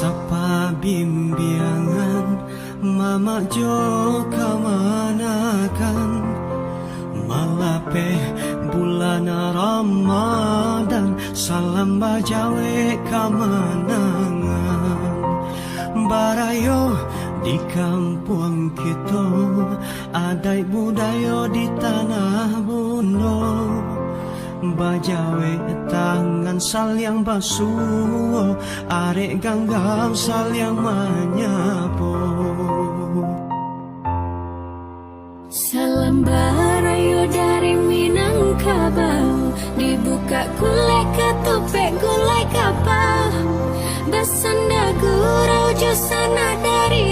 Sapa bimbingan mama jo kamanakan malape bulan Ramadan salam bajawe kamanangan barayo di kampung kita adai budaya di tanah bundo bajawe tangan salyang basuh arek ganggang salyang manyapo salam barayo dari Minangkabau dibuka kulek ketupek gulai kapal basanda gurau josana dari